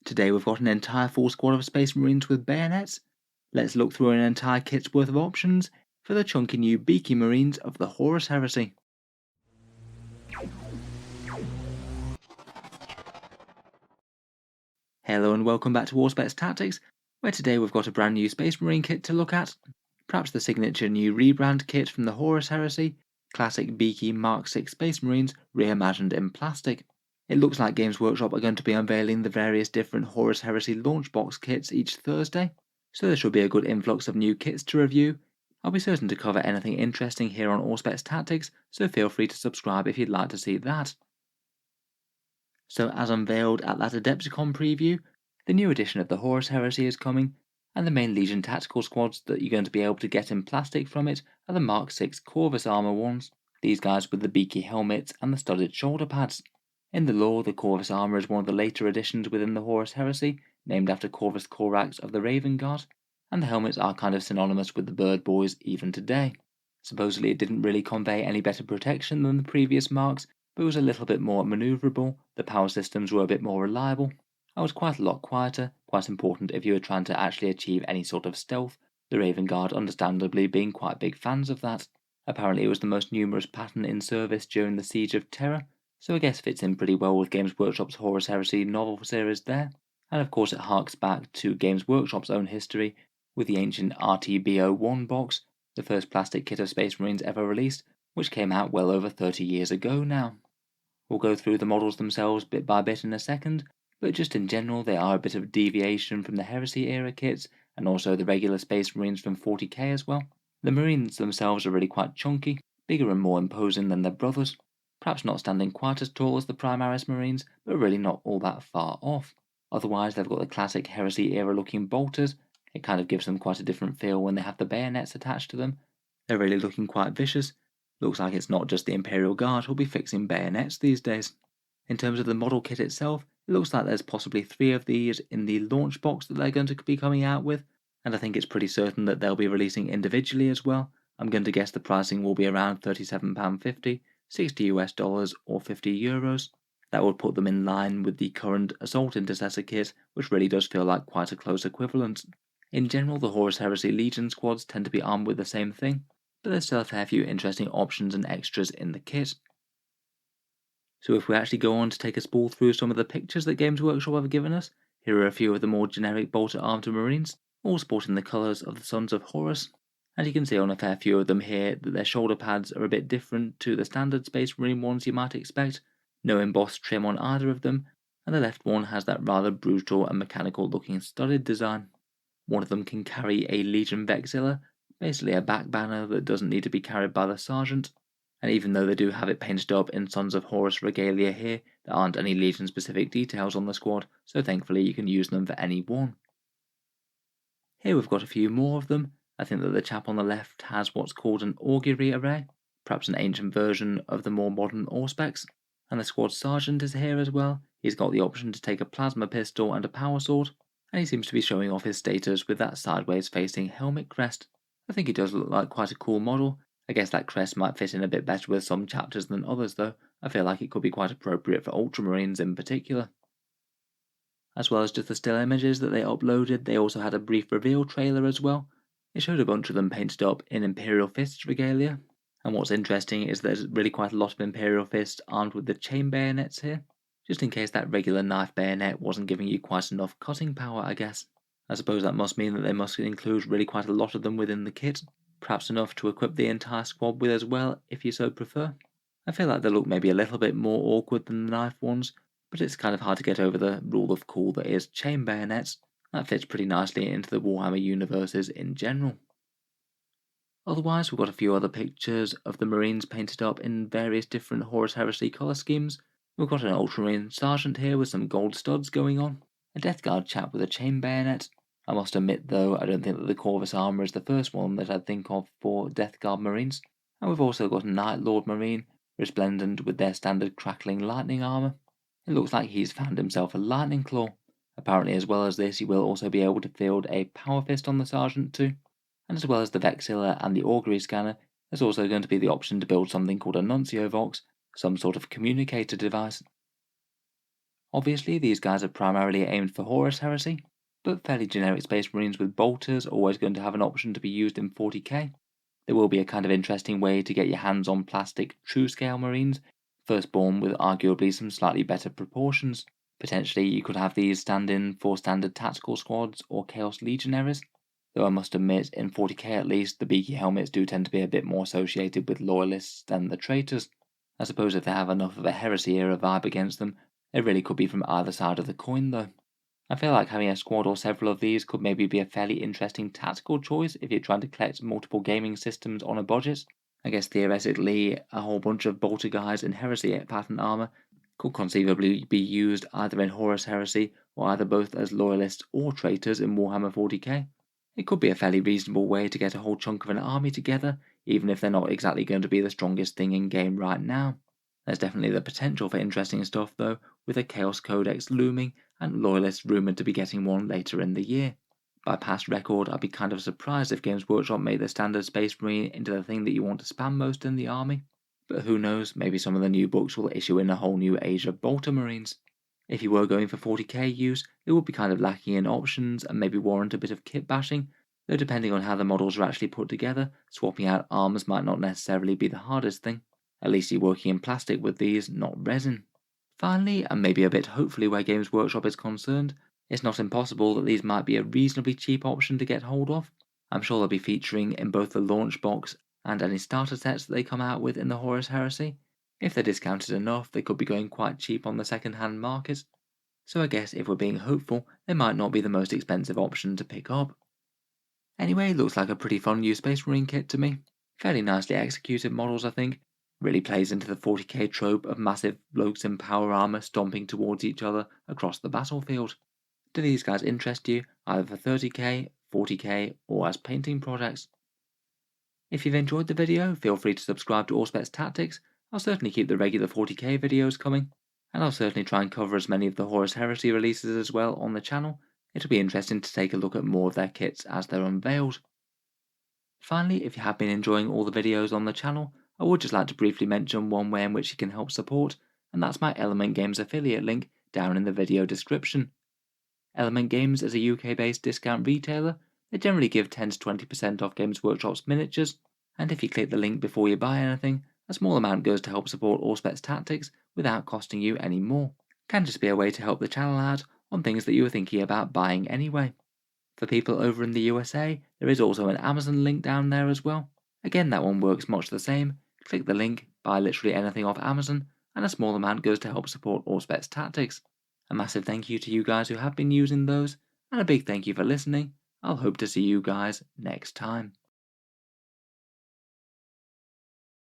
Today we've got an entire full squad of Space Marines with bayonets. Let's look through an entire kit's worth of options for the chunky new beaky Marines of the Horus Heresy. Hello and welcome back to Warspets Tactics, where today we've got a brand new Space Marine kit to look at. Perhaps the signature new rebrand kit from the Horus Heresy, classic beaky Mark VI Space Marines reimagined in plastic. It looks like Games Workshop are going to be unveiling the various different Horus Heresy launch box kits each Thursday, so there should be a good influx of new kits to review. I'll be certain to cover anything interesting here on Warspets Tactics, so feel free to subscribe if you'd like to see that. So as unveiled at that Adepticon preview, the new edition of the Horus Heresy is coming, and the main Legion tactical squads that you're going to be able to get in plastic from it are the Mark VI VI Armour ones, these guys with the beaky helmets and the studded shoulder pads. In the lore, the VI Armour is one of the later additions within the Horus Heresy, named after Corvus Corax of the Raven Guard, and the helmets are kind of synonymous with the Bird Boys even today. Supposedly it didn't really convey any better protection than the previous marks, but it was a little bit more manoeuvrable, the power systems were a bit more reliable, and was quite a lot quieter, quite important if you were trying to actually achieve any sort of stealth, the Raven Guard understandably being quite big fans of that. Apparently it was the most numerous pattern in service during the Siege of Terror, so I guess fits in pretty well with Games Workshop's Horus Heresy novel series there, and of course it harks back to Games Workshop's own history with the ancient RTB01 box, the first plastic kit of Space Marines ever released, which came out well over 30 years ago now. We'll go through the models themselves bit by bit in a second, but just in general they are a bit of a deviation from the Heresy era kits, and also the regular Space Marines from 40k as well. The Marines themselves are really quite chunky, bigger and more imposing than their brothers, perhaps not standing quite as tall as the Primaris Marines, but really not all that far off. Otherwise they've got the classic Heresy era looking bolters. It kind of gives them quite a different feel when they have the bayonets attached to them. They're really looking quite vicious. Looks like it's not just the Imperial Guard who'll be fixing bayonets these days. In terms of the model kit itself, it looks like there's possibly 3 of these in the launch box that they're going to be coming out with, and I think it's pretty certain that they'll be releasing individually as well. I'm going to guess the pricing will be around £37.50, $60 or €50. That would put them in line with the current Assault Intercessor kit, which really does feel like quite a close equivalent. In general, the Horus Heresy Legion squads tend to be armed with the same thing, but there's still a fair few interesting options and extras in the kit. So if we actually go on to take a spool through some of the pictures that Games Workshop have given us, here are a few of the more generic bolter armed Marines, all sporting the colours of the Sons of Horus, and you can see on a fair few of them here that their shoulder pads are a bit different to the standard Space Marine ones you might expect, no embossed trim on either of them, and the left one has that rather brutal and mechanical looking studded design. One of them can carry a Legion Vexilla, basically a back banner that doesn't need to be carried by the sergeant, and even though they do have it painted up in Sons of Horus regalia here, there aren't any Legion specific details on the squad, so thankfully you can use them for any one. Here we've got a few more of them. I think that the chap on the left has what's called an augury array, perhaps an ancient version of the more modern Auspex, and the squad sergeant is here as well. He's got the option to take a plasma pistol and a power sword, and he seems to be showing off his status with that sideways facing helmet crest. I think he does look like quite a cool model. I guess that crest might fit in a bit better with some chapters than others though. I feel like it could be quite appropriate for Ultramarines in particular. As well as just the still images that they uploaded, they also had a brief reveal trailer as well. It showed a bunch of them painted up in Imperial Fists regalia, and what's interesting is there's really quite a lot of Imperial Fists armed with the chain bayonets here, just in case that regular knife bayonet wasn't giving you quite enough cutting power, I guess. I suppose that must mean that they must include really quite a lot of them within the kit, perhaps enough to equip the entire squad with as well, if you so prefer. I feel like they look maybe a little bit more awkward than the knife ones, but it's kind of hard to get over the rule of cool that is chain bayonets. That fits pretty nicely into the Warhammer universes in general. Otherwise, we've got a few other pictures of the Marines painted up in various different Horus Heresy colour schemes. We've got an Ultramarine Sergeant here with some gold studs going on, a Death Guard chap with a chain bayonet. I must admit though, I don't think that the Corvus Armour is the first one that I'd think of for Death Guard Marines. And we've also got a Night Lord Marine, resplendent with their standard crackling lightning armour. It looks like he's found himself a lightning claw. Apparently as well as this you will also be able to field a power fist on the sergeant too. And as well as the Vexilla and the augury scanner, there's also going to be the option to build something called a Nuncio Vox, some sort of communicator device. Obviously, these guys are primarily aimed for Horus Heresy, but fairly generic Space Marines with bolters are always going to have an option to be used in 40k. There will be a kind of interesting way to get your hands on plastic true scale Marines, firstborn with arguably some slightly better proportions. Potentially, you could have these stand in for standard tactical squads or Chaos Legionaries, though I must admit, in 40k at least, the beaky helmets do tend to be a bit more associated with loyalists than the traitors. I suppose if they have enough of a Heresy era vibe against them, it really could be from either side of the coin though. I feel like having a squad or several of these could maybe be a fairly interesting tactical choice if you're trying to collect multiple gaming systems on a budget. I guess theoretically, a whole bunch of bolter guys in Heresy pattern armor could conceivably be used either in Horus Heresy or either both as loyalists or traitors in Warhammer 40k. It could be a fairly reasonable way to get a whole chunk of an army together, even if they're not exactly going to be the strongest thing in game right now. There's definitely the potential for interesting stuff though, with a Chaos Codex looming and Loyalists rumoured to be getting one later in the year. By past record, I'd be kind of surprised if Games Workshop made the standard Space Marine into the thing that you want to spam most in the army. But who knows, maybe some of the new books will issue in a whole new age of Bolter Marines. If you were going for 40k use, it would be kind of lacking in options and maybe warrant a bit of kit bashing, though depending on how the models are actually put together, swapping out arms might not necessarily be the hardest thing. At least you're working in plastic with these, not resin. Finally, and maybe a bit hopefully where Games Workshop is concerned, it's not impossible that these might be a reasonably cheap option to get hold of. I'm sure they'll be featuring in both the launch box and any starter sets that they come out with in the Horus Heresy. If they're discounted enough, they could be going quite cheap on the second-hand market. So I guess if we're being hopeful, they might not be the most expensive option to pick up. Anyway, looks like a pretty fun new Space Marine kit to me. Fairly nicely executed models, I think. Really plays into the 40k trope of massive blokes in power armor stomping towards each other across the battlefield. Do these guys interest you, either for 30k, 40k, or as painting projects? If you've enjoyed the video, feel free to subscribe to Auspex Tactics. I'll certainly keep the regular 40k videos coming, and I'll certainly try and cover as many of the Horus Heresy releases as well on the channel. It'll be interesting to take a look at more of their kits as they're unveiled. Finally, if you have been enjoying all the videos on the channel, I would just like to briefly mention one way in which you can help support, and that's my Element Games affiliate link down in the video description. Element Games is a UK-based discount retailer. They generally give 10 to 20% off Games Workshop's miniatures, and if you click the link before you buy anything, a small amount goes to help support Auspex Tactics without costing you any more. Can just be a way to help the channel out on things that you were thinking about buying anyway. For people over in the USA, there is also an Amazon link down there as well. Again, that one works much the same. Click the link, buy literally anything off Amazon, and a small amount goes to help support Auspex Tactics. A massive thank you to you guys who have been using those, and a big thank you for listening. I'll hope to see you guys next time.